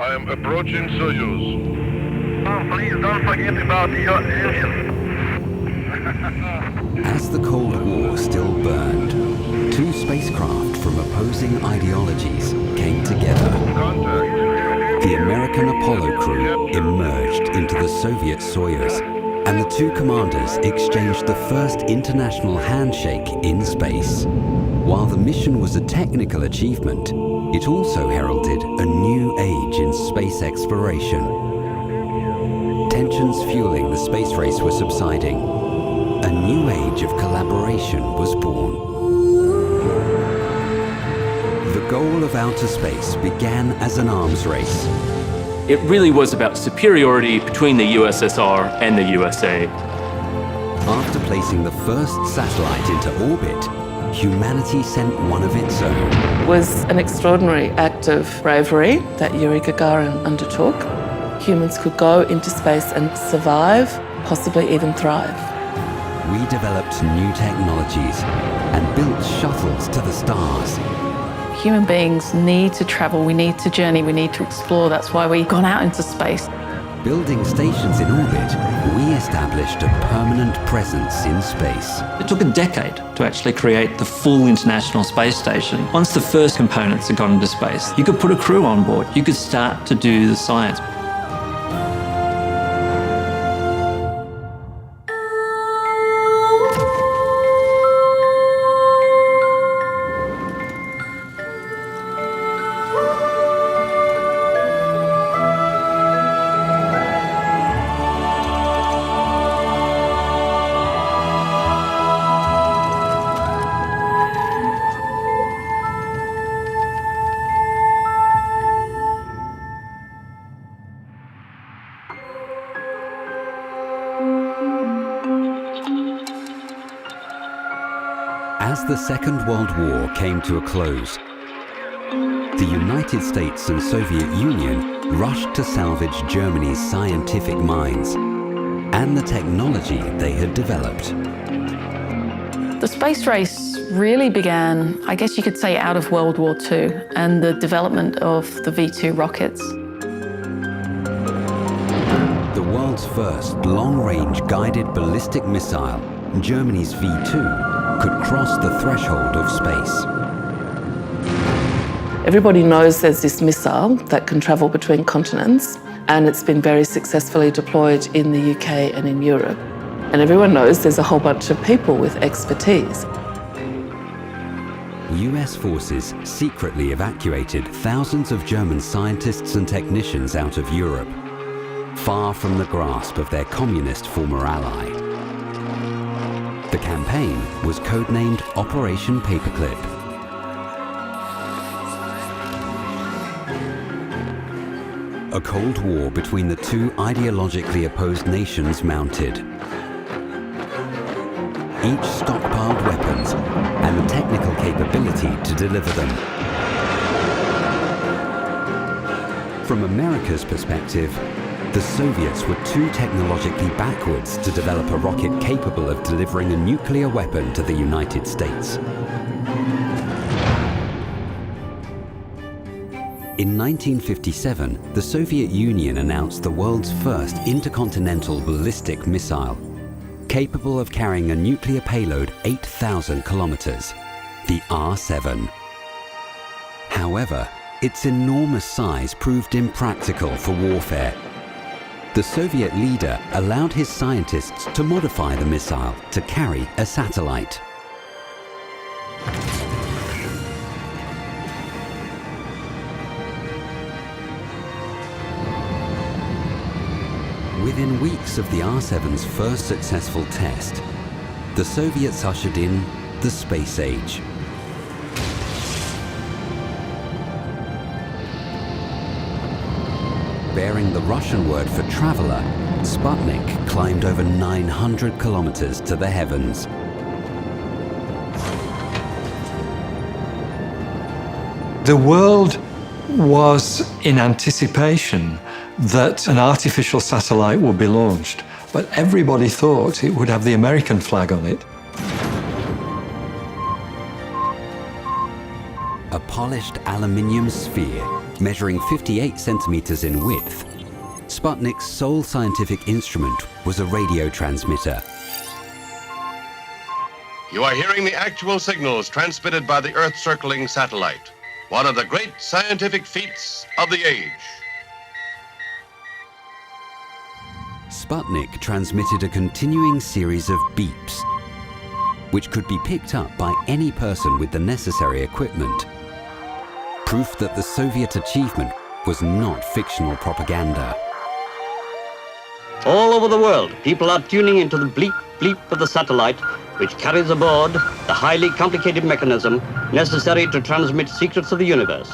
I am approaching Soyuz. Oh, please don't forget about your engine. As the Cold War still burned, two spacecraft from opposing ideologies came together. Contact. The American Apollo crew emerged into the Soviet Soyuz, and the two commanders exchanged the first international handshake in space. While the mission was a technical achievement, it also heralded a new age in space exploration. Tensions fueling the space race were subsiding. A new age of collaboration was born. The goal of outer space began as an arms race. It really was about superiority between the USSR and the USA. After placing the first satellite into orbit, humanity sent one of its own. It was an extraordinary act of bravery that Yuri Gagarin undertook. Humans could go into space and survive, possibly even thrive. We developed new technologies and built shuttles to the stars. Human beings need to travel, we need to journey, we need to explore. That's why we've gone out into space. Building stations in orbit, we established a permanent presence in space. It took a decade to actually create the full International Space Station. Once the first components had gone into space, you could put a crew on board. You could start to do the science. As the Second World War came to a close, the United States and Soviet Union rushed to salvage Germany's scientific minds and the technology they had developed. The space race really began, I guess you could say, out of World War II and the development of the V-2 rockets. The world's first long-range guided ballistic missile, Germany's V-2, could cross the threshold of space. Everybody knows there's this missile that can travel between continents, and it's been very successfully deployed in the UK and in Europe. And everyone knows there's a whole bunch of people with expertise. US forces secretly evacuated thousands of German scientists and technicians out of Europe, far from the grasp of their communist former ally. The campaign was codenamed Operation Paperclip. A Cold War between the two ideologically opposed nations mounted. Each stockpiled weapons and the technical capability to deliver them. From America's perspective, the Soviets were too technologically backwards to develop a rocket capable of delivering a nuclear weapon to the United States. In 1957, the Soviet Union announced the world's first intercontinental ballistic missile, capable of carrying a nuclear payload 8,000 kilometers, the R-7. However, its enormous size proved impractical for warfare. The Soviet leader allowed his scientists to modify the missile to carry a satellite. Within weeks of the R-7's first successful test, the Soviets ushered in the space age. Bearing the Russian word for traveler, Sputnik climbed over 900 kilometers to the heavens. The world was in anticipation that an artificial satellite would be launched, but everybody thought it would have the American flag on it. Apollo polished aluminium sphere measuring 58 centimeters in width, Sputnik's sole scientific instrument was a radio transmitter. You are hearing the actual signals transmitted by the Earth-circling satellite, one of the great scientific feats of the age. Sputnik transmitted a continuing series of beeps, which could be picked up by any person with the necessary equipment. Proof that the Soviet achievement was not fictional propaganda. All over the world, people are tuning into the bleep, bleep of the satellite, which carries aboard the highly complicated mechanism necessary to transmit secrets of the universe.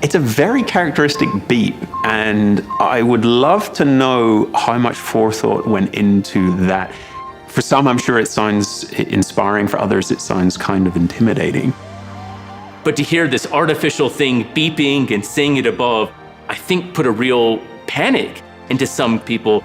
It's a very characteristic beep, and I would love to know how much forethought went into that. For some, I'm sure it sounds inspiring. For others, it sounds kind of intimidating. But to hear this artificial thing beeping and saying it above, I think put a real panic into some people.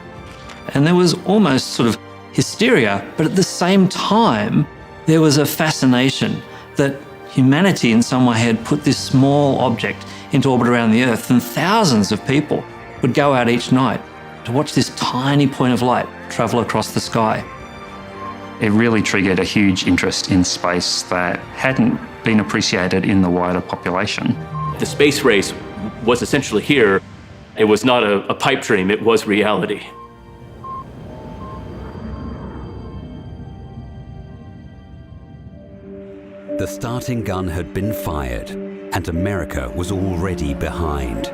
And there was almost sort of hysteria, but at the same time, there was a fascination that humanity in some way had put this small object into orbit around the Earth, and thousands of people would go out each night to watch this tiny point of light travel across the sky. It really triggered a huge interest in space that hadn't been appreciated in the wider population. The space race was essentially here. It was not a pipe dream, it was reality. The starting gun had been fired, and America was already behind.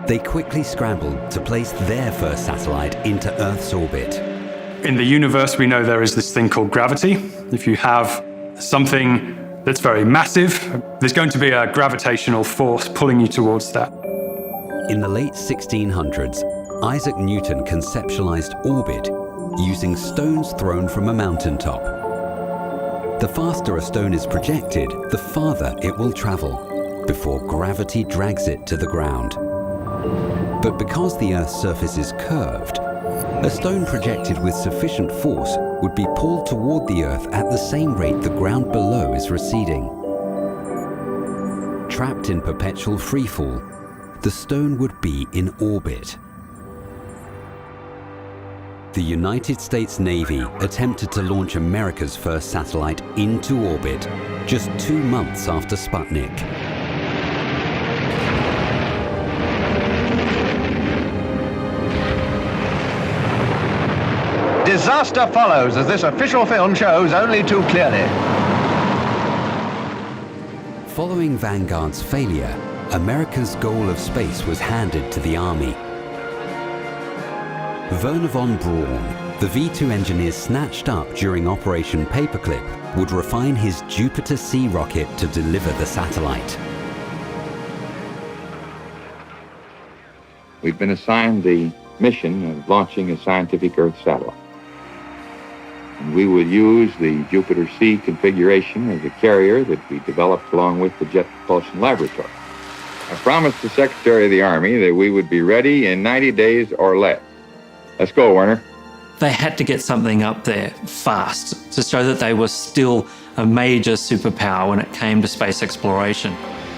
They quickly scrambled to place their first satellite into Earth's orbit. In the universe, we know there is this thing called gravity. If you have something that's very massive, there's going to be a gravitational force pulling you towards that. In the late 1600s, Isaac Newton conceptualized orbit using stones thrown from a mountaintop. The faster a stone is projected, the farther it will travel, before gravity drags it to the ground. But because the Earth's surface is curved, a stone projected with sufficient force would be pulled toward the Earth at the same rate the ground below is receding. Trapped in perpetual freefall, the stone would be in orbit. The United States Navy attempted to launch America's first satellite into orbit just 2 months after Sputnik. Disaster follows, as this official film shows only too clearly. Following Vanguard's failure, America's goal of space was handed to the Army. Wernher von Braun, the V-2 engineer snatched up during Operation Paperclip, would refine his Jupiter C rocket to deliver the satellite. We've been assigned the mission of launching a scientific Earth satellite. And we will use the Jupiter C configuration as a carrier that we developed along with the Jet Propulsion Laboratory. I promised the Secretary of the Army that we would be ready in 90 days or less. Let's go, Werner. They had to get something up there fast to show that they were still a major superpower when it came to space exploration.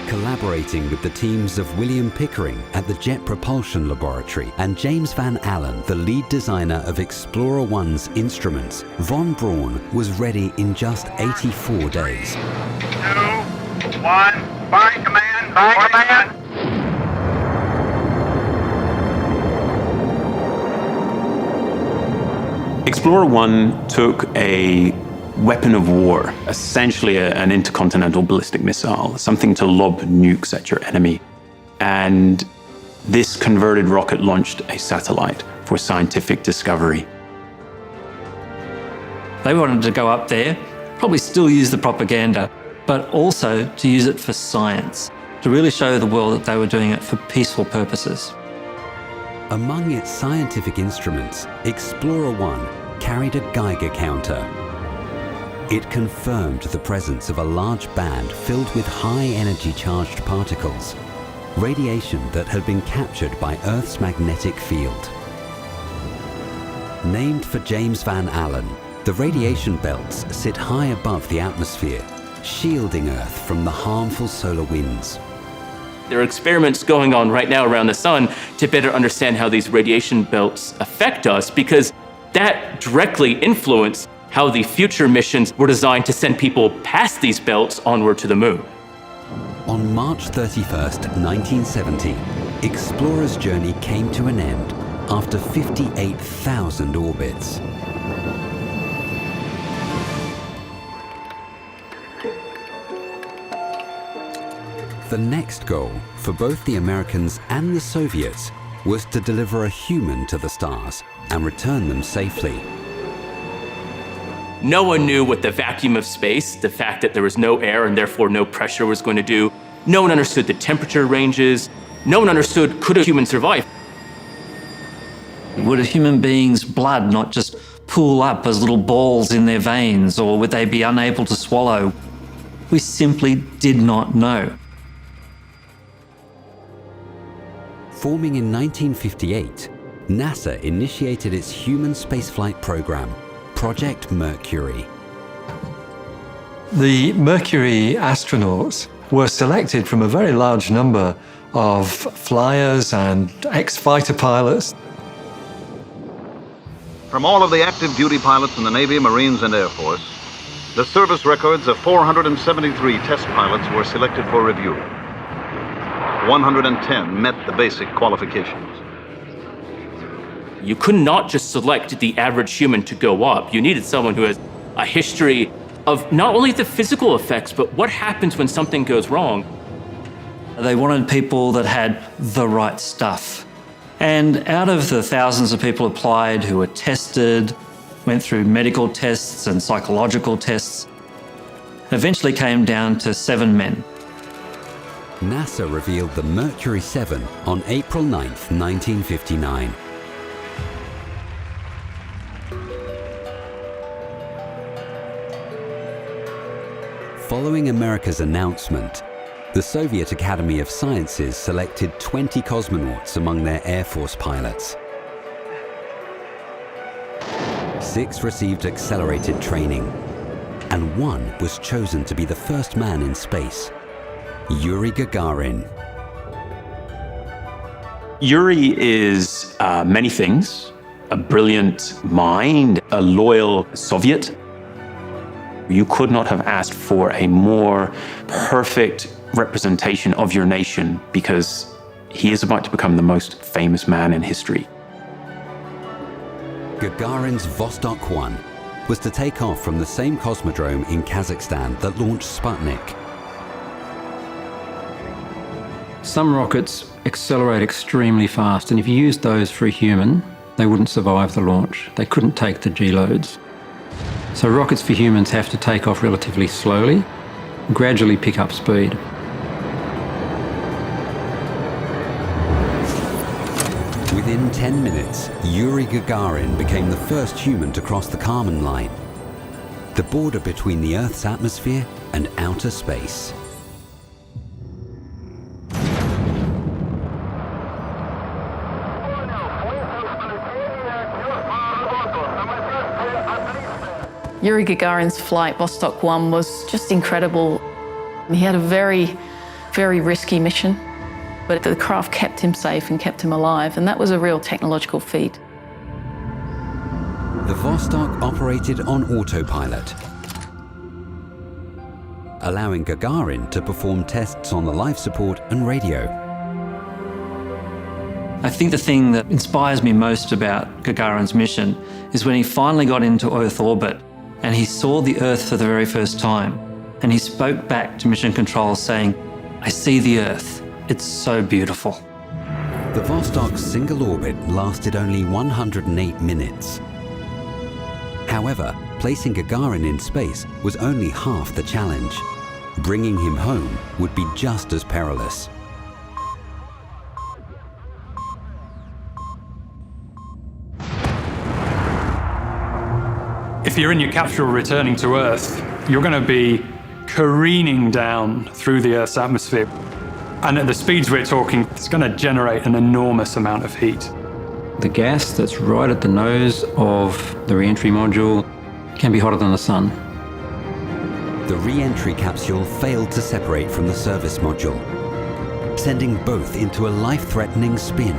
Collaborating with the teams of William Pickering at the Jet Propulsion Laboratory and James Van Allen, the lead designer of Explorer 1's instruments, von Braun was ready in just 84 days. 2, 1, fire command, fire command. Explorer 1 took a weapon of war, essentially an intercontinental ballistic missile, something to lob nukes at your enemy. And this converted rocket launched a satellite for scientific discovery. They wanted to go up there, probably still use the propaganda, but also to use it for science, to really show the world that they were doing it for peaceful purposes. Among its scientific instruments, Explorer 1 carried a Geiger counter. It confirmed the presence of a large band filled with high-energy charged particles, radiation that had been captured by Earth's magnetic field. Named for James Van Allen, the radiation belts sit high above the atmosphere, shielding Earth from the harmful solar winds. There are experiments going on right now around the sun to better understand how these radiation belts affect us, because that directly influenced how the future missions were designed to send people past these belts onward to the moon. On March 31st, 1970, Explorer's journey came to an end after 58,000 orbits. The next goal for both the Americans and the Soviets was to deliver a human to the stars and return them safely. No one knew what the vacuum of space, the fact that there was no air and therefore no pressure, was going to do. No one understood the temperature ranges. No one understood, could a human survive? Would a human being's blood not just pool up as little balls in their veins, or would they be unable to swallow? We simply did not know. Forming in 1958, NASA initiated its human spaceflight program, Project Mercury. The Mercury astronauts were selected from a very large number of flyers and ex-fighter pilots. From all of the active duty pilots in the Navy, Marines, and Air Force, the service records of 473 test pilots were selected for review. 110 met the basic qualifications. You could not just select the average human to go up. You needed someone who has a history of not only the physical effects, but what happens when something goes wrong. They wanted people that had the right stuff. And out of the thousands of people applied who were tested, went through medical tests and psychological tests, eventually came down to 7 men. NASA revealed the Mercury 7 on April 9th, 1959. Following America's announcement, the Soviet Academy of Sciences selected 20 cosmonauts among their Air Force pilots. 6 received accelerated training, and 1 was chosen to be the first man in space, Yuri Gagarin. Yuri is many things: a brilliant mind, a loyal Soviet. You could not have asked for a more perfect representation of your nation, because he is about to become the most famous man in history. Gagarin's Vostok 1 was to take off from the same cosmodrome in Kazakhstan that launched Sputnik. Some rockets accelerate extremely fast, and if you used those for a human, they wouldn't survive the launch. They couldn't take the G-loads. So rockets for humans have to take off relatively slowly, gradually pick up speed. Within 10 minutes, Yuri Gagarin became the first human to cross the Kármán line, the border between the Earth's atmosphere and outer space. Yuri Gagarin's flight, Vostok 1, was just incredible. He had a very, very risky mission, but the craft kept him safe and kept him alive, and that was a real technological feat. The Vostok operated on autopilot, allowing Gagarin to perform tests on the life support and radio. I think the thing that inspires me most about Gagarin's mission is when he finally got into Earth orbit and he saw the Earth for the very first time, and he spoke back to Mission Control saying, "I see the Earth. It's so beautiful." The Vostok's single orbit lasted only 108 minutes. However, placing Gagarin in space was only half the challenge. Bringing him home would be just as perilous. If you're in your capsule returning to Earth, you're going to be careening down through the Earth's atmosphere. And at the speeds we're talking, it's going to generate an enormous amount of heat. The gas that's right at the nose of the re-entry module can be hotter than the sun. the re-entry capsule failed to separate from the service module, sending both into a life-threatening spin.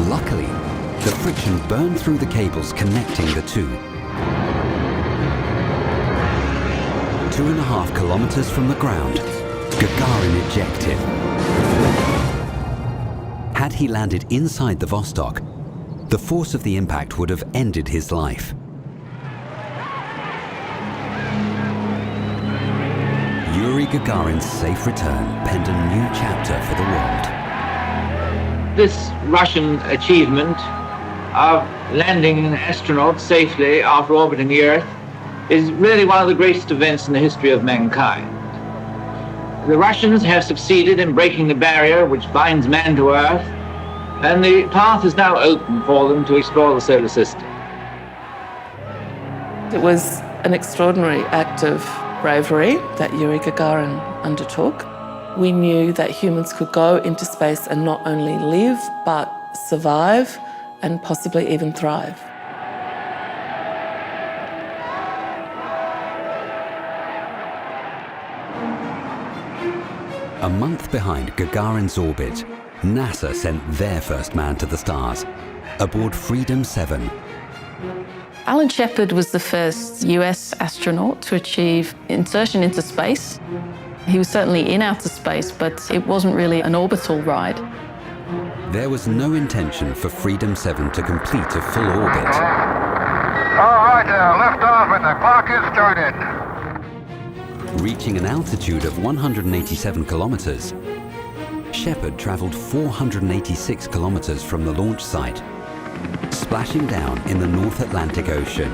Luckily, the friction burned through the cables connecting the two. 2.5 kilometers from the ground, Gagarin ejected. Had he landed inside the Vostok, the force of the impact would have ended his life. Yuri Gagarin's safe return penned a new chapter for the world. This Russian achievement of landing an astronaut safely after orbiting the Earth is really one of the greatest events in the history of mankind. The Russians have succeeded in breaking the barrier which binds man to Earth, and the path is now open for them to explore the solar system. It was an extraordinary act of bravery that Yuri Gagarin undertook. We knew that humans could go into space and not only live, but survive and possibly even thrive. A month behind Gagarin's orbit, NASA sent their first man to the stars, aboard Freedom 7. Alan Shepard was the first US astronaut to achieve insertion into space. He was certainly in outer space, but it wasn't really an orbital ride. There was no intention for Freedom 7 to complete a full orbit. All right, lift off and the clock is started. Reaching an altitude of 187 kilometers, Shepard traveled 486 kilometers from the launch site, splashing down in the North Atlantic Ocean.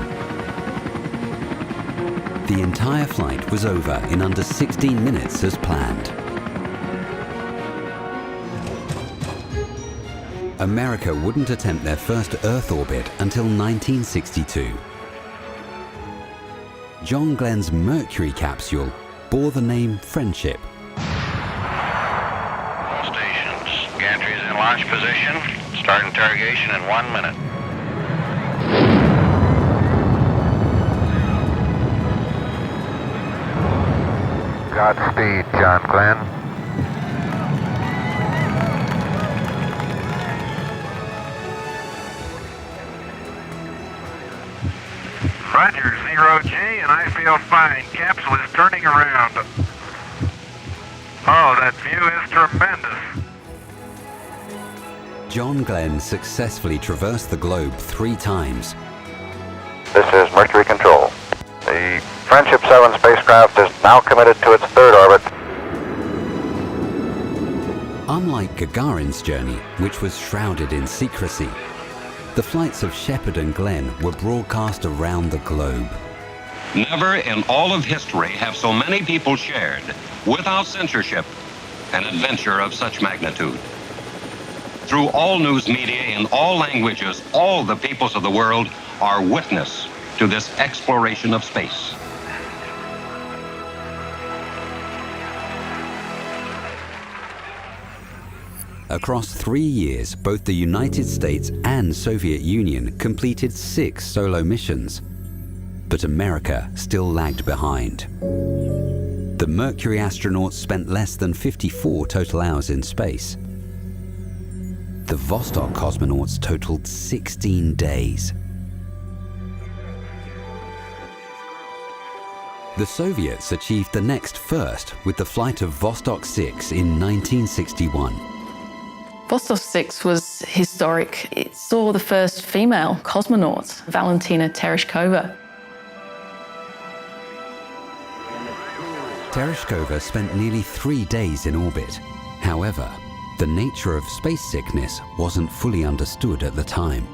The entire flight was over in under 16 minutes as planned. America wouldn't attempt their first Earth orbit until 1962. John Glenn's Mercury capsule bore the name Friendship. Stations, gantry is in launch position. Start interrogation in 1 minute. Godspeed, John Glenn. Roger, 0G, and I feel fine. Capsule is turning around. Oh, that view is tremendous. John Glenn successfully traversed the globe 3 times. This is Mercury Control. The Friendship 7 spacecraft is now committed to its 3rd orbit. Unlike Gagarin's journey, which was shrouded in secrecy, the flights of Shepard and Glenn were broadcast around the globe. Never in all of history have so many people shared, without censorship, an adventure of such magnitude. Through all news media in all languages, all the peoples of the world are witness to this exploration of space. Across 3 years, both the United States and Soviet Union completed 6 solo missions, but America still lagged behind. The Mercury astronauts spent less than 54 total hours in space. The Vostok cosmonauts totaled 16 days. The Soviets achieved the next first with the flight of Vostok 6 in 1961. Vostok 6 was historic. It saw the first female cosmonaut, Valentina Tereshkova. Tereshkova spent nearly 3 days in orbit. However, the nature of space sickness wasn't fully understood at the time.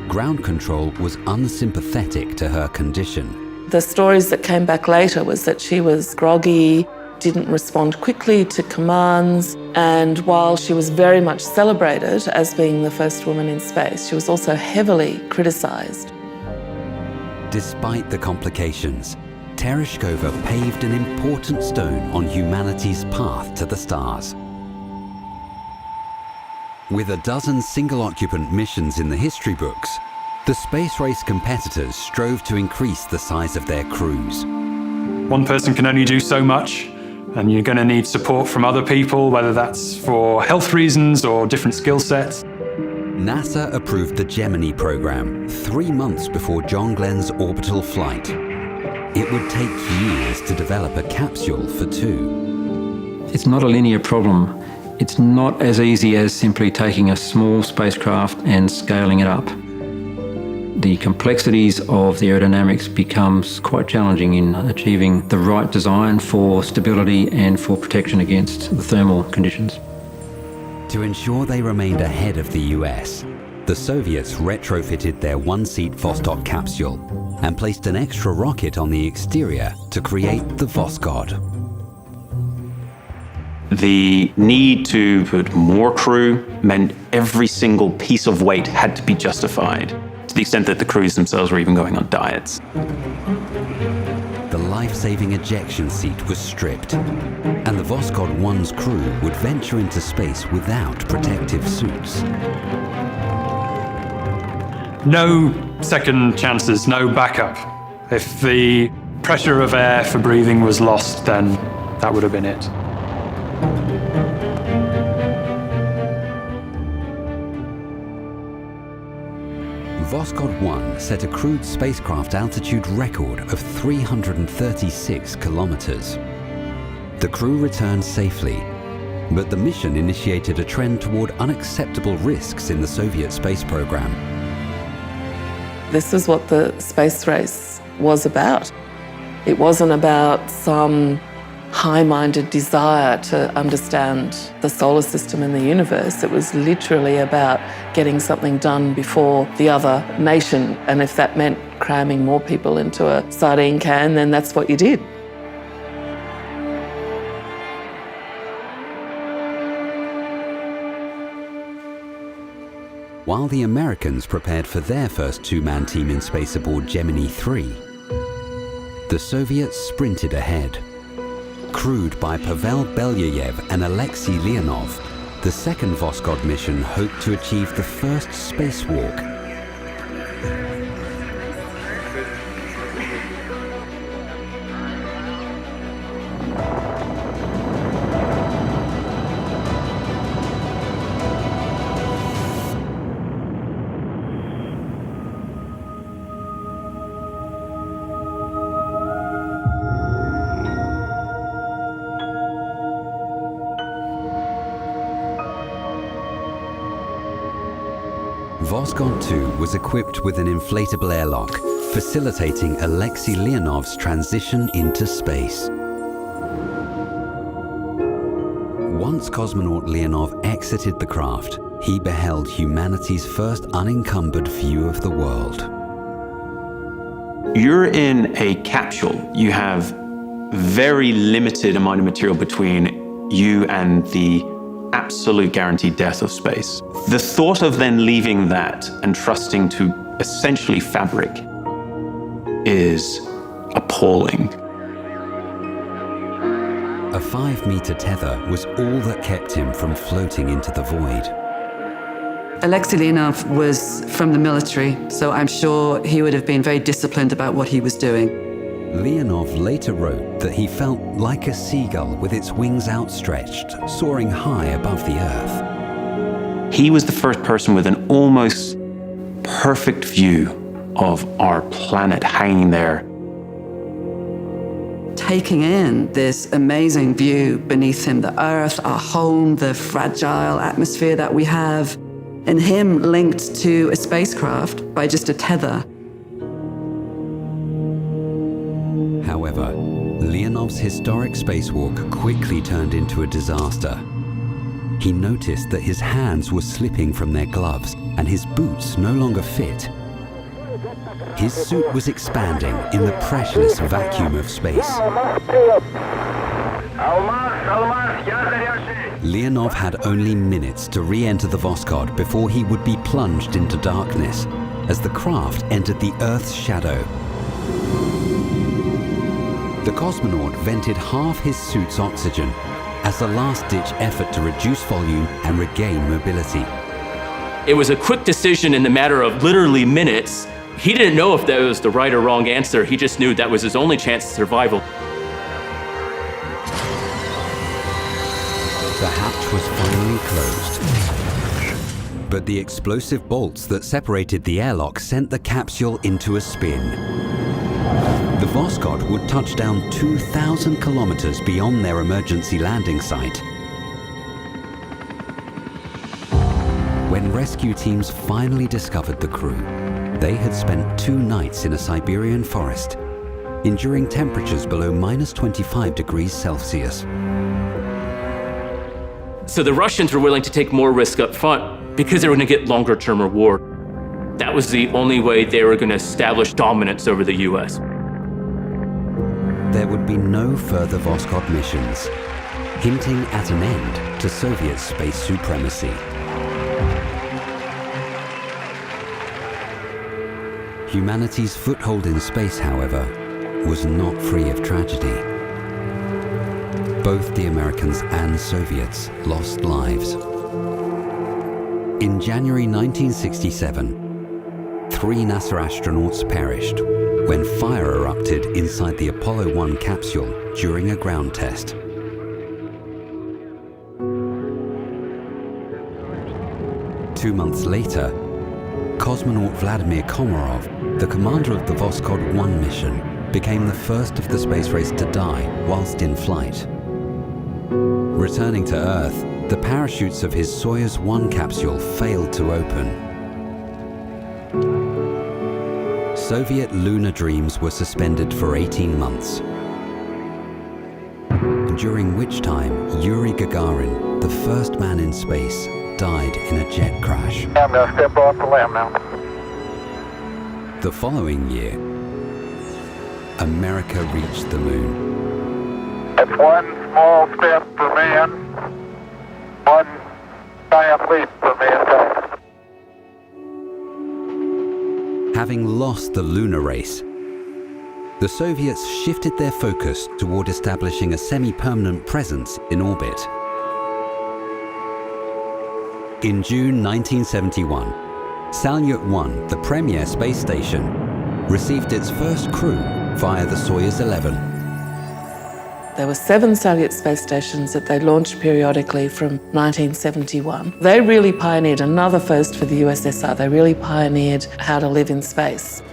Ground control was unsympathetic to her condition. The stories that came back later was that she was groggy, didn't respond quickly to commands, and while she was very much celebrated as being the first woman in space, she was also heavily criticized. Despite the complications, Tereshkova paved an important stone on humanity's path to the stars. With a dozen single-occupant missions in the history books, The space race competitors strove to increase the size of their crews. One person can only do so much, and you're going to need support from other people, whether that's for health reasons or different skill sets. NASA approved the Gemini program 3 months before John Glenn's orbital flight. It would take years to develop a capsule for two. It's not a linear problem. It's not as easy as simply taking a small spacecraft and scaling it up. The complexities of the aerodynamics becomes quite challenging in achieving the right design for stability and for protection against the thermal conditions. To ensure they remained ahead of the US, the Soviets retrofitted their one-seat Vostok capsule and placed an extra rocket on the exterior to create the Voskhod. The need to put more crew meant every single piece of weight had to be justified, to the extent that the crews themselves were even going on diets. The life-saving ejection seat was stripped, and the Voskhod 1's crew would venture into space without protective suits. No second chances, no backup. If the pressure of air for breathing was lost, then that would have been it. Voskhod 1 set a crewed spacecraft altitude record of 336 kilometers. The crew returned safely, but the mission initiated a trend toward unacceptable risks in the Soviet space program. This is what the space race was about. It wasn't about some high-minded desire to understand the solar system and the universe. It was literally about getting something done before the other nation. And if that meant cramming more people into a sardine can, then that's what you did. While the Americans prepared for their first two-man team in space aboard Gemini 3, the Soviets sprinted ahead. Crewed by Pavel Belyayev and Alexei Leonov, the second Voskhod mission hoped to achieve the first spacewalk. Voskhod 2 was equipped with an inflatable airlock, facilitating Alexei Leonov's transition into space. Once cosmonaut Leonov exited the craft, he beheld humanity's first unencumbered view of the world. You're in a capsule. You have very limited amount of material between you and the absolute guaranteed death of space. The thought of then leaving that and trusting to essentially fabric is appalling. A 5-meter tether was all that kept him from floating into the void. Alexei Leonov was from the military, so I'm sure he would have been very disciplined about what he was doing. Leonov later wrote that he felt like a seagull with its wings outstretched, soaring high above the Earth. He was the first person with an almost perfect view of our planet hanging there. Taking in this amazing view beneath him, the Earth, our home, the fragile atmosphere that we have, and him linked to a spacecraft by just a tether. However, Leonov's historic spacewalk quickly turned into a disaster. He noticed that his hands were slipping from their gloves and his boots no longer fit. His suit was expanding in the pressureless vacuum of space. Leonov had only minutes to re-enter the Voskhod before he would be plunged into darkness as the craft entered the Earth's shadow. The cosmonaut vented half his suit's oxygen as a last-ditch effort to reduce volume and regain mobility. It was a quick decision in the matter of literally minutes. He didn't know if that was the right or wrong answer. He just knew that was his only chance of survival. The hatch was finally closed. But the explosive bolts that separated the airlock sent the capsule into a spin. The Voskhod would touch down 2,000 kilometers beyond their emergency landing site. When rescue teams finally discovered the crew, they had spent 2 nights in a Siberian forest, enduring temperatures below -25 degrees Celsius. So the Russians were willing to take more risk up front because they were going to get longer-term reward. That was the only way they were going to establish dominance over the US. There would be no further Voskhod missions, hinting at an end to Soviet space supremacy. Humanity's foothold in space, however, was not free of tragedy. Both the Americans and Soviets lost lives. In January 1967, 3 NASA astronauts perished when fire erupted inside the Apollo 1 capsule during a ground test. Two months later, cosmonaut Vladimir Komarov, the commander of the Voskhod 1 mission, became the first of the space race to die whilst in flight. Returning to Earth, the parachutes of his Soyuz 1 capsule failed to open. Soviet lunar dreams were suspended for 18 months, during which time Yuri Gagarin, the first man in space, died in a jet crash. I'm going to step off the limb now. The following year, America reached the moon. It's one small step for man, one giant leap for mankind. Having lost the lunar race, the Soviets shifted their focus toward establishing a semi-permanent presence in orbit. In June 1971, Salyut 1, the premier space station, received its first crew via the Soyuz 11. There were 7 Salyut space stations that they launched periodically from 1971. They really pioneered another first for the USSR. They really pioneered how to live in space.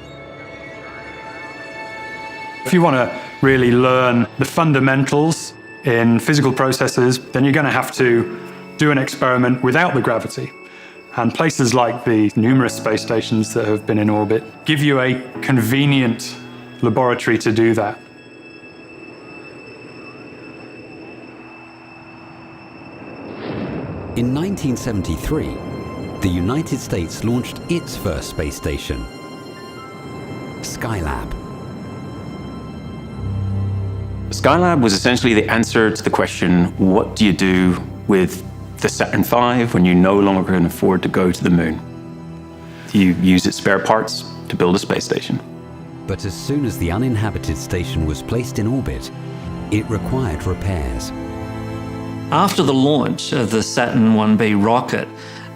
If you want to really learn the fundamentals in physical processes, then you're going to have to do an experiment without the gravity. And places like the numerous space stations that have been in orbit give you a convenient laboratory to do that. In 1973, the United States launched its first space station, Skylab. Skylab was essentially the answer to the question, what do you do with the Saturn V when you no longer can afford to go to the moon? You use its spare parts to build a space station. But as soon as the uninhabited station was placed in orbit, it required repairs. After the launch of the Saturn 1B rocket,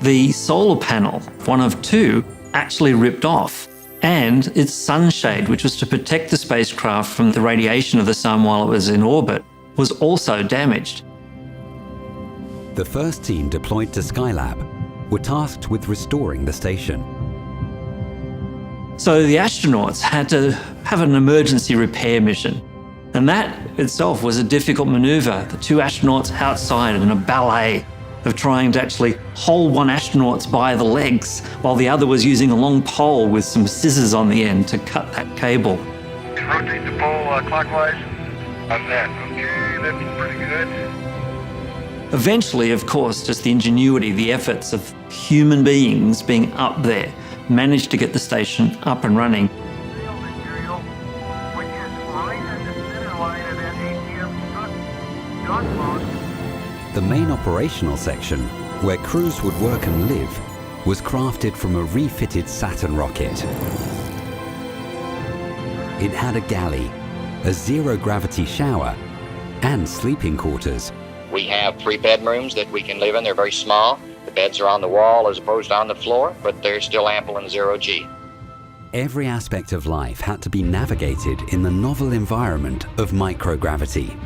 the solar panel, one of 2, actually ripped off, and its sunshade, which was to protect the spacecraft from the radiation of the sun while it was in orbit, was also damaged. The first team deployed to Skylab were tasked with restoring the station. So the astronauts had to have an emergency repair mission. And that itself was a difficult maneuver. The 2 astronauts outside in a ballet of trying to actually hold one astronaut by the legs while the other was using a long pole with some scissors on the end to cut that cable. Rotate the pole clockwise. How's that? Okay, that's pretty good. Eventually, of course, just the ingenuity, the efforts of human beings being up there managed to get the station up and running. The main operational section, where crews would work and live, was crafted from a refitted Saturn rocket. It had a galley, a zero-gravity shower, and sleeping quarters. We have 3 bedrooms that we can live in. They're very small. The beds are on the wall as opposed to on the floor, but they're still ample in zero G. Every aspect of life had to be navigated in the novel environment of microgravity.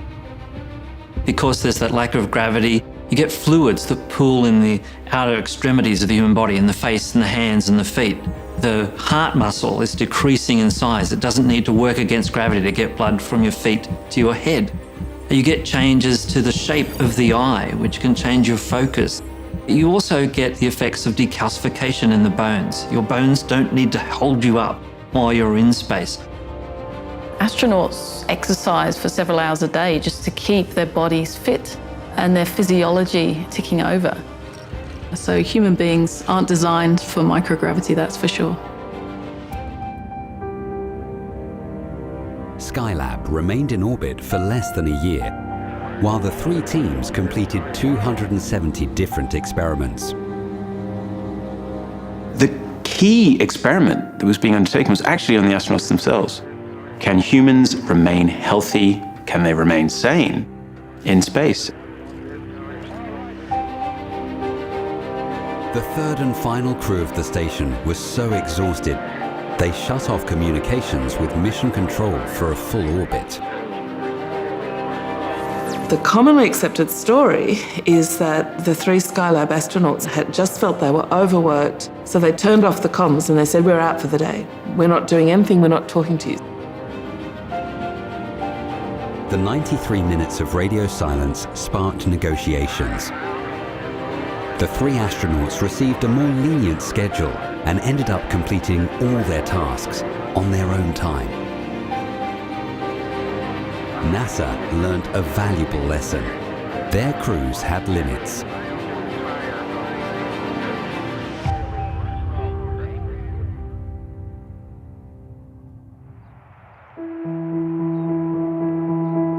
Because there's that lack of gravity, you get fluids that pool in the outer extremities of the human body, in the face and the hands and the feet. The heart muscle is decreasing in size. It doesn't need to work against gravity to get blood from your feet to your head. You get changes to the shape of the eye, which can change your focus. You also get the effects of decalcification in the bones. Your bones don't need to hold you up while you're in space. Astronauts exercise for several hours a day just to keep their bodies fit and their physiology ticking over. So human beings aren't designed for microgravity, that's for sure. Skylab remained in orbit for less than a year, while the three teams completed 270 different experiments. The key experiment that was being undertaken was actually on the astronauts themselves. Can humans remain healthy? Can they remain sane in space? The third and final crew of the station was so exhausted, they shut off communications with mission control for a full orbit. The commonly accepted story is that the three Skylab astronauts had just felt they were overworked, so they turned off the comms and they said, "We're out for the day. We're not doing anything, we're not talking to you." The 93 minutes of radio silence sparked negotiations. The three astronauts received a more lenient schedule and ended up completing all their tasks on their own time. NASA learned a valuable lesson. Their crews had limits.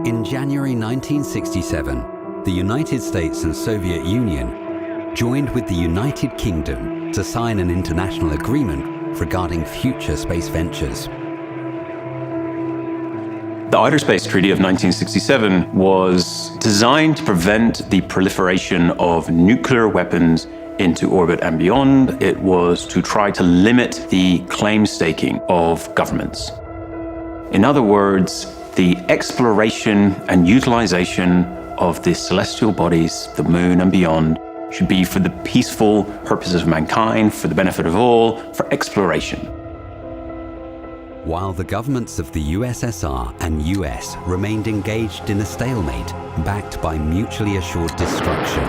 In January 1967, the United States and Soviet Union joined with the United Kingdom to sign an international agreement regarding future space ventures. The Outer Space Treaty of 1967 was designed to prevent the proliferation of nuclear weapons into orbit and beyond. It was to try to limit the claim staking of governments. In other words, the exploration and utilization of the celestial bodies, the moon and beyond, should be for the peaceful purposes of mankind, for the benefit of all, for exploration. While the governments of the USSR and US remained engaged in a stalemate backed by mutually assured destruction.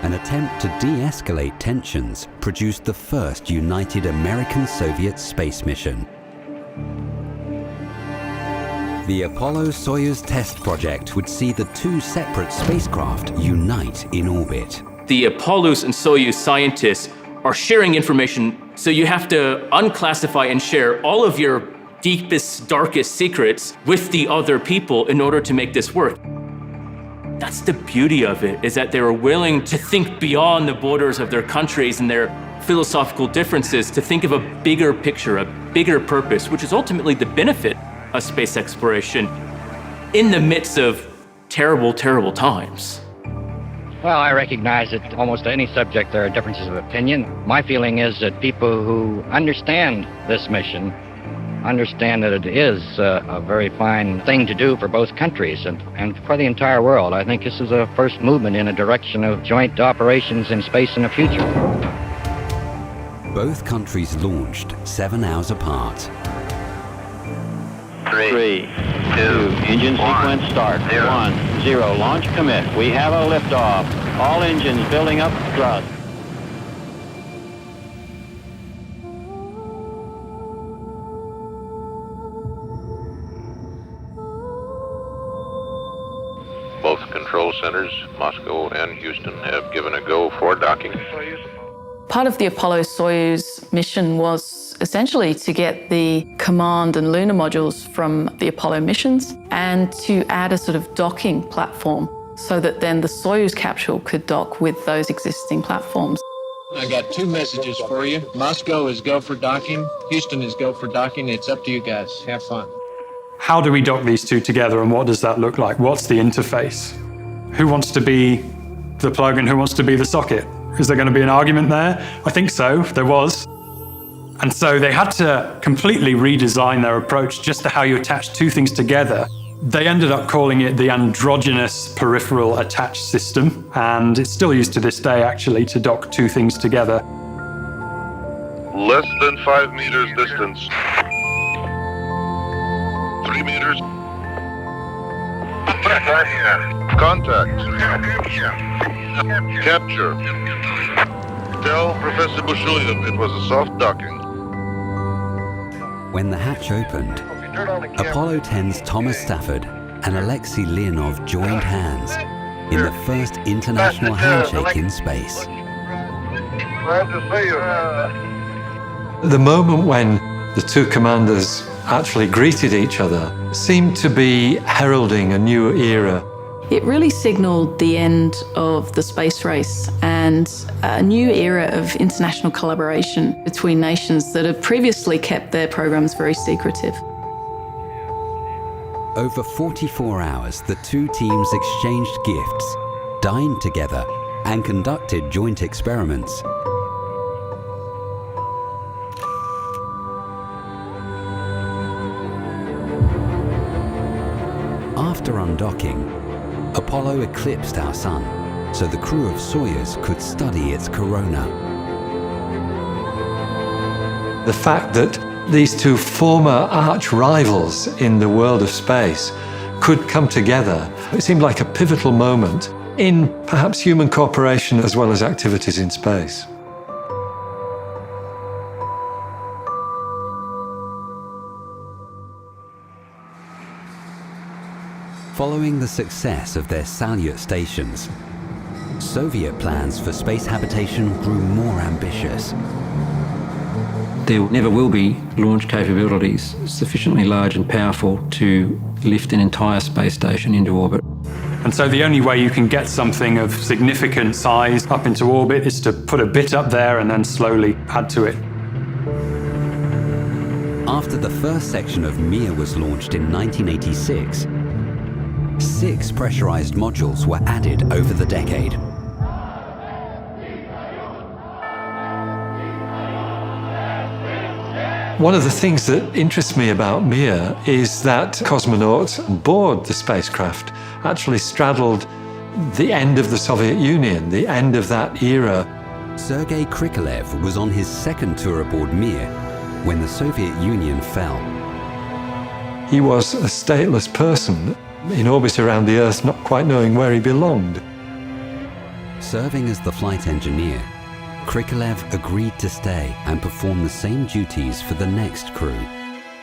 An attempt to de-escalate tensions produced the first united American-Soviet space mission. The Apollo-Soyuz test project would see the two separate spacecraft unite in orbit. The Apollos and Soyuz scientists are sharing information, so you have to unclassify and share all of your deepest, darkest secrets with the other people in order to make this work. That's the beauty of it, is that they were willing to think beyond the borders of their countries and their philosophical differences to think of a bigger picture, a bigger purpose, which is ultimately the benefit of space exploration in the midst of terrible, terrible times. Well, I recognize that almost any subject there are differences of opinion. My feeling is that people who understand this mission understand that it is a very fine thing to do for both countries and for the entire world. I think this is a first movement in a direction of joint operations in space in the future. Both countries launched 7 hours apart. 3, 2, engine sequence start. 1, 0, launch commit. We have a liftoff. All engines building up thrust. Both control centers, Moscow and Houston, have given a go for docking. Part of the Apollo-Soyuz mission was essentially to get the command and lunar modules from the Apollo missions and to add a sort of docking platform so that then the Soyuz capsule could dock with those existing platforms. I got 2 messages for you. Moscow is go for docking. Houston is go for docking. It's up to you guys. Have fun. how do we dock these two together and what does that look like? What's the interface? Who wants to be the plug and who wants to be the socket? Is there going to be an argument there? I think so, there was. And so they had to completely redesign their approach just to how you attach two things together. They ended up calling it the androgynous peripheral attach system, and it's still used to this day, actually, to dock two things together. Less than 5 meters distance. 3 meters. Contact. Capture. Tell Professor Bushulian it was a soft docking. When the hatch opened, Apollo 10's Thomas Stafford and Alexei Leonov joined hands in the first international handshake in space. Glad to see you. The moment when the two commanders actually greeted each other seemed to be heralding a new era. It really signalled the end of the space race and a new era of international collaboration between nations that had previously kept their programs very secretive. Over 44 hours, the two teams exchanged gifts, dined together, and conducted joint experiments. After undocking, Apollo eclipsed our sun, so the crew of Soyuz could study its corona. The fact that these two former arch rivals in the world of space could come together, it seemed like a pivotal moment in perhaps human cooperation as well as activities in space. Following the success of their Salyut stations, Soviet plans for space habitation grew more ambitious. There never will be launch capabilities sufficiently large and powerful to lift an entire space station into orbit. And so the only way you can get something of significant size up into orbit is to put a bit up there and then slowly add to it. After the first section of Mir was launched in 1986, 6 pressurized modules were added over the decade. One of the things that interests me about Mir is that cosmonauts on board the spacecraft actually straddled the end of the Soviet Union, the end of that era. Sergei Krikalev was on his second tour aboard Mir when the Soviet Union fell. He was a stateless person in orbit around the Earth, not quite knowing where he belonged. Serving as the flight engineer, Krikalev agreed to stay and perform the same duties for the next crew.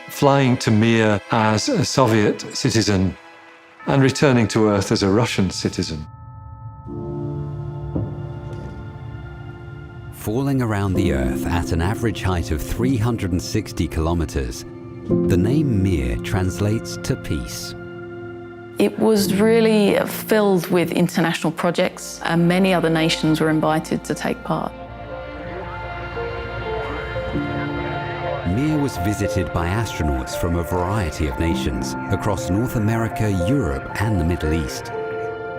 Flying to Mir as a Soviet citizen and returning to Earth as a Russian citizen. Falling around the Earth at an average height of 360 kilometers, the name Mir translates to peace. It was really filled with international projects, and many other nations were invited to take part. Mir was visited by astronauts from a variety of nations across North America, Europe, and the Middle East,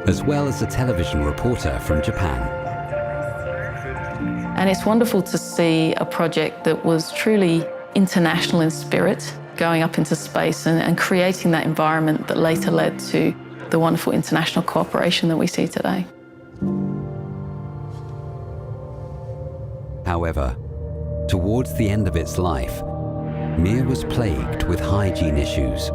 as well as a television reporter from Japan. And it's wonderful to see a project that was truly international in spirit, going up into space and creating that environment that later led to the wonderful international cooperation that we see today. However, towards the end of its life, Mir was plagued with hygiene issues.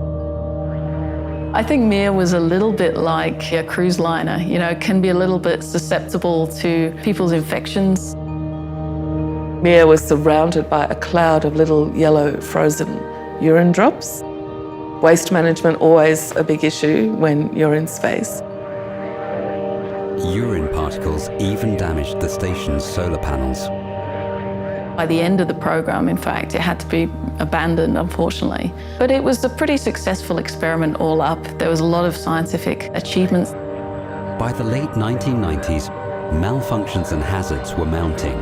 I think Mir was a little bit like a cruise liner, can be a little bit susceptible to people's infections. Mir was surrounded by a cloud of little yellow frozen urine drops. Waste management, always a big issue when you're in space. Urine particles even damaged the station's solar panels. By the end of the program, in fact, it had to be abandoned, unfortunately. But it was a pretty successful experiment all up. There was a lot of scientific achievements. By the late 1990s, malfunctions and hazards were mounting.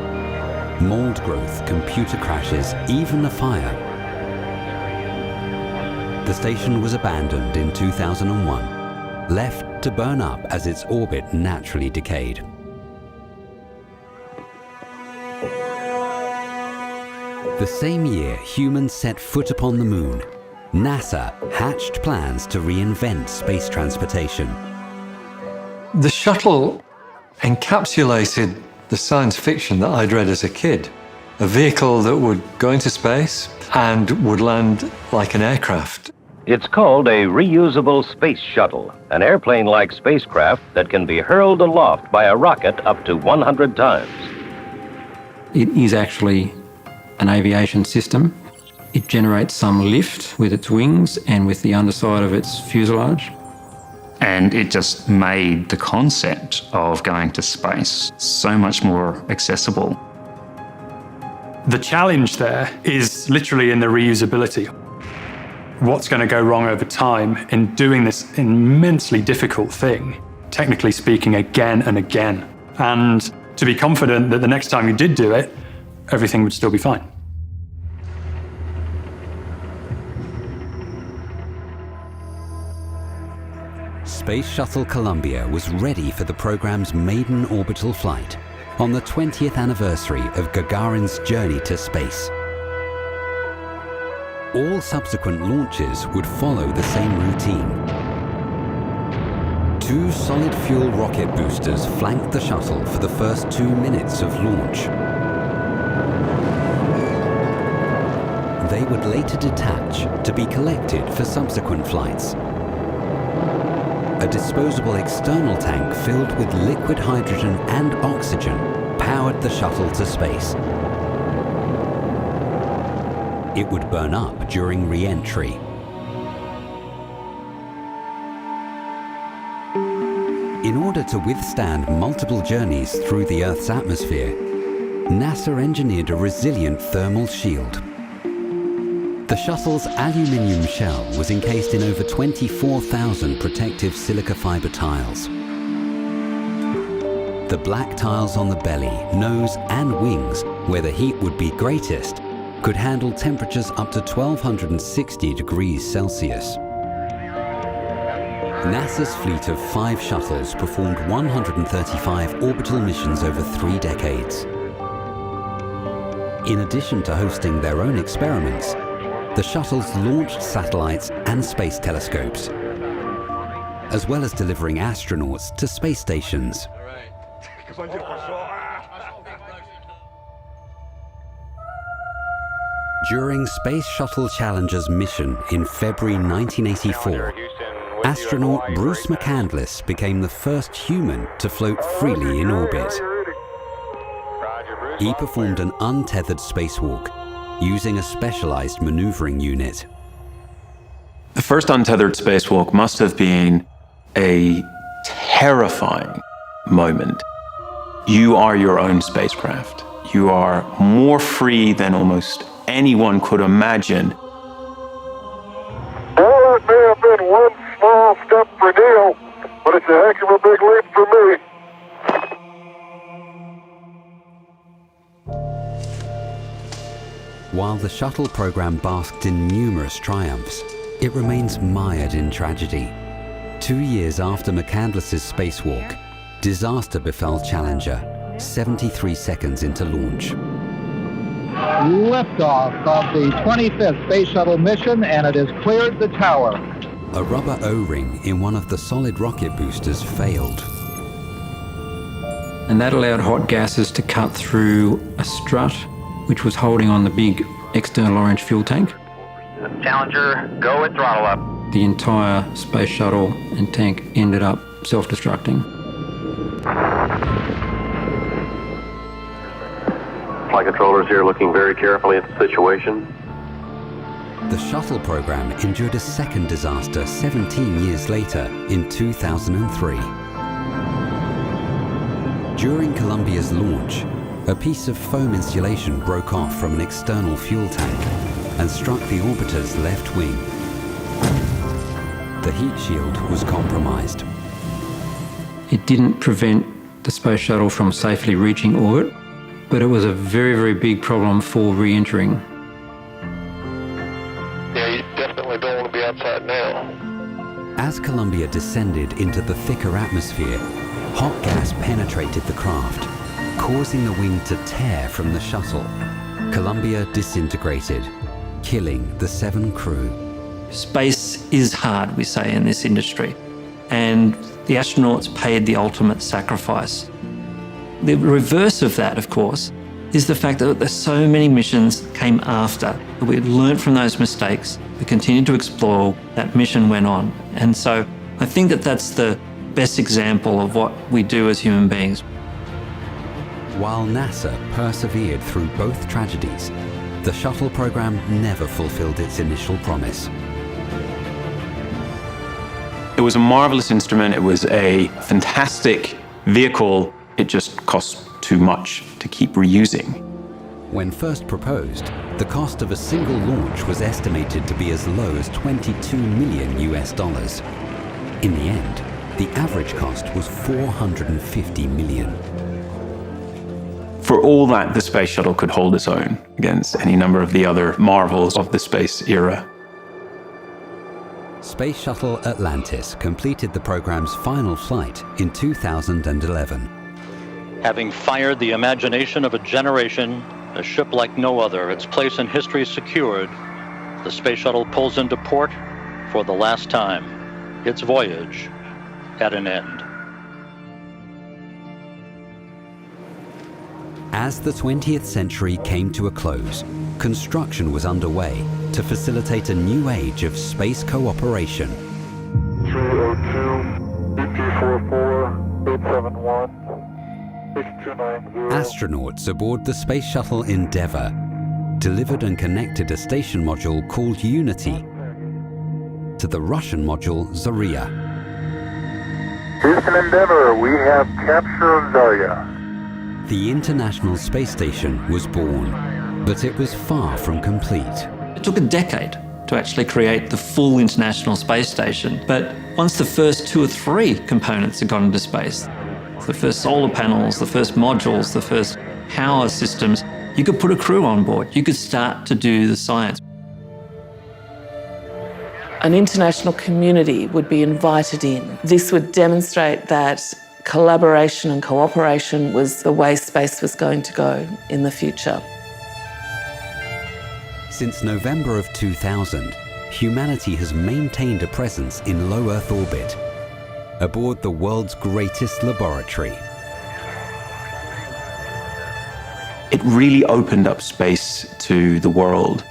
Mold growth, computer crashes, even a fire. the station was abandoned in 2001, left to burn up as its orbit naturally decayed. The same year humans set foot upon the moon, NASA hatched plans to reinvent space transportation. The shuttle encapsulated the science fiction that I'd read as a kid. A vehicle that would go into space and would land like an aircraft. It's called a reusable space shuttle, an airplane-like spacecraft that can be hurled aloft by a rocket up to 100 times. It is actually an aviation system. It generates some lift with its wings and with the underside of its fuselage. And it just made the concept of going to space so much more accessible. The challenge there is literally in the reusability. What's going to go wrong over time in doing this immensely difficult thing, technically speaking, again and again, and to be confident that the next time you did do it, everything would still be fine. Space Shuttle Columbia was ready for the program's maiden orbital flight on the 20th anniversary of Gagarin's journey to space. All subsequent launches would follow the same routine. 2 solid fuel rocket boosters flanked the shuttle for the first 2 minutes of launch. They would later detach to be collected for subsequent flights. A disposable external tank filled with liquid hydrogen and oxygen powered the shuttle to space. It would burn up during re-entry. In order to withstand multiple journeys through the Earth's atmosphere, NASA engineered a resilient thermal shield. The shuttle's aluminium shell was encased in over 24,000 protective silica fiber tiles. The black tiles on the belly, nose and wings, where the heat would be greatest, could handle temperatures up to 1260 degrees Celsius. NASA's fleet of 5 shuttles performed 135 orbital missions over 3 decades. In addition to hosting their own experiments, the shuttles launched satellites and space telescopes, as well as delivering astronauts to space stations. During Space Shuttle Challenger's mission in February 1984, astronaut Bruce McCandless became the first human to float freely in orbit. He performed an untethered spacewalk using a specialized maneuvering unit. The first untethered spacewalk must have been a terrifying moment. You are your own spacecraft. You are more free than almost anyone could imagine. Well, it may have been one small step for Neil, but it's a heck of a big leap for me. While the shuttle program basked in numerous triumphs, it remains mired in tragedy. 2 years after McCandless's spacewalk, disaster befell Challenger, 73 seconds into launch. Liftoff of the 25th Space Shuttle mission, and it has cleared the tower. A rubber O-ring in one of the solid rocket boosters failed. And that allowed hot gases to cut through a strut, which was holding on the big external orange fuel tank. Challenger, go at throttle up. The entire space shuttle and tank ended up self-destructing. Flight controllers here looking very carefully at the situation. The shuttle program endured a second disaster 17 years later in 2003. During Columbia's launch, a piece of foam insulation broke off from an external fuel tank and struck the orbiter's left wing. The heat shield was compromised. It didn't prevent the space shuttle from safely reaching orbit, but it was a very, very big problem for re-entering. Yeah, you definitely don't want to be the outside now. As Columbia descended into the thicker atmosphere, hot gas penetrated the craft, causing the wing to tear from the shuttle. Columbia disintegrated, killing the 7 crew. Space is hard, we say in this industry, and the astronauts paid the ultimate sacrifice. The reverse of that, of course, is the fact that there's so many missions came after. We learned from those mistakes, we continued to explore, that mission went on. And so I think that that's the best example of what we do as human beings. While NASA persevered through both tragedies, the shuttle program never fulfilled its initial promise. It was a marvelous instrument. It was a fantastic vehicle. It just cost too much to keep reusing. When first proposed, the cost of a single launch was estimated to be as low as $22 million. In the end, the average cost was $450 million. For all that, the space shuttle could hold its own against any number of the other marvels of the space era. Space Shuttle Atlantis completed the program's final flight in 2011. Having fired the imagination of a generation, a ship like no other, its place in history secured, the Space Shuttle pulls into port for the last time, its voyage at an end. As the 20th century came to a close, construction was underway to facilitate a new age of space cooperation. 302, BP44, 871, 6290. Astronauts aboard the Space Shuttle Endeavour delivered and connected a station module called Unity to the Russian module Zarya. Houston Endeavour, we have capture of Zarya. The International Space Station was born, but it was far from complete. It took a decade to actually create the full International Space Station, but once the first 2 or 3 components had gone into space, the first solar panels, the first modules, the first power systems, you could put a crew on board. You could start to do the science. An international community would be invited in. This would demonstrate that collaboration and cooperation was the way space was going to go in the future. Since November of 2000, humanity has maintained a presence in low Earth orbit, aboard the world's greatest laboratory. It really opened up space to the world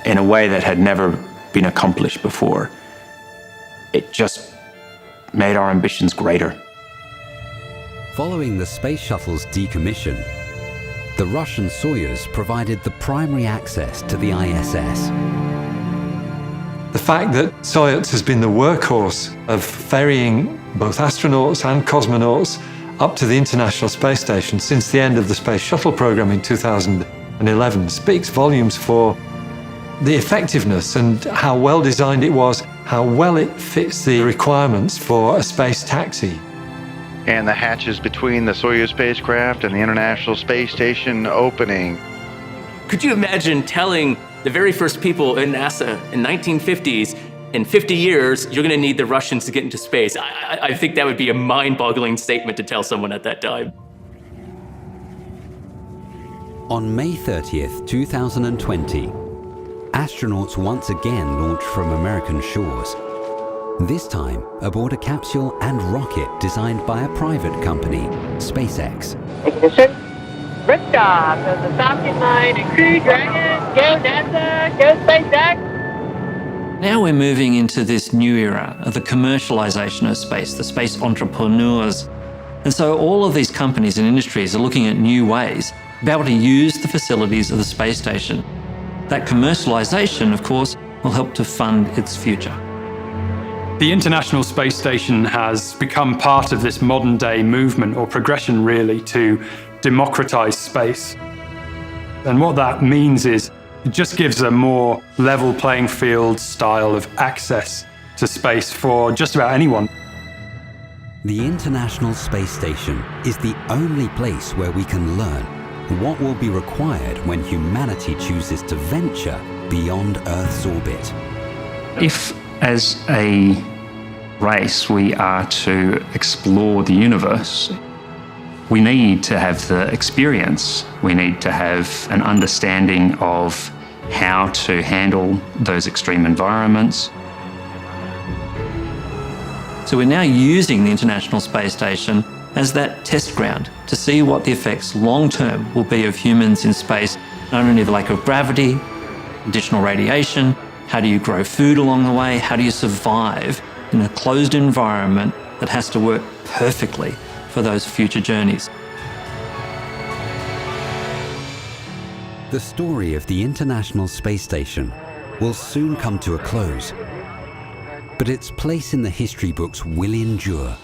in a way that had never been accomplished before. It just made our ambitions greater. Following the space shuttle's decommission, the Russian Soyuz provided the primary access to the ISS. The fact that Soyuz has been the workhorse of ferrying both astronauts and cosmonauts up to the International Space Station since the end of the Space Shuttle program in 2011 speaks volumes for the effectiveness and how well designed it was, how well it fits the requirements for a space taxi. And the hatches between the Soyuz spacecraft and the International Space Station opening. Could you imagine telling the very first people in NASA in 1950s, in 50 years, you're going to need the Russians to get into space? I think that would be a mind-boggling statement to tell someone at that time. On May 30th, 2020, astronauts once again launched from American shores. This time aboard a capsule and rocket designed by a private company, SpaceX. Ignition. Liftoff of the Falcon 9 and Crew Dragon. Go NASA, go SpaceX. Now we're moving into this new era of the commercialization of space, the space entrepreneurs. And so all of these companies and industries are looking at new ways to be able to use the facilities of the space station. That commercialization, of course, will help to fund its future. The International Space Station has become part of this modern-day movement or progression, really, to democratize space. And what that means is it just gives a more level playing field style of access to space for just about anyone. The International Space Station is the only place where we can learn what will be required when humanity chooses to venture beyond Earth's orbit. If, as a race, we are to explore the universe, we need to have the experience. We need to have an understanding of how to handle those extreme environments. So we're now using the International Space Station as that test ground to see what the effects long-term will be of humans in space, not only the lack of gravity, additional radiation, how do you grow food along the way, how do you survive in a closed environment that has to work perfectly for those future journeys. The story of the International Space Station will soon come to a close, but its place in the history books will endure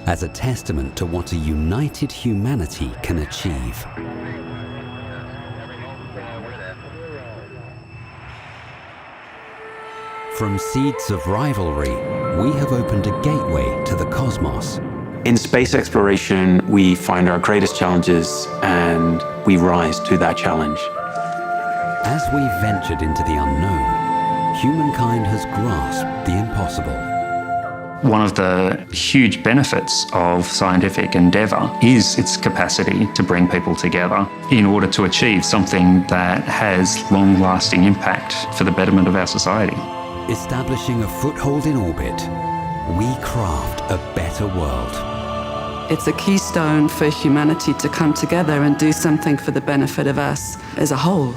as a testament to what a united humanity can achieve. From seeds of rivalry, we have opened a gateway to the cosmos. In space exploration, we find our greatest challenges and we rise to that challenge. As we ventured into the unknown, humankind has grasped the impossible. One of the huge benefits of scientific endeavour is its capacity to bring people together in order to achieve something that has long-lasting impact for the betterment of our society. Establishing a foothold in orbit, we craft a better world. It's a keystone for humanity to come together and do something for the benefit of us as a whole.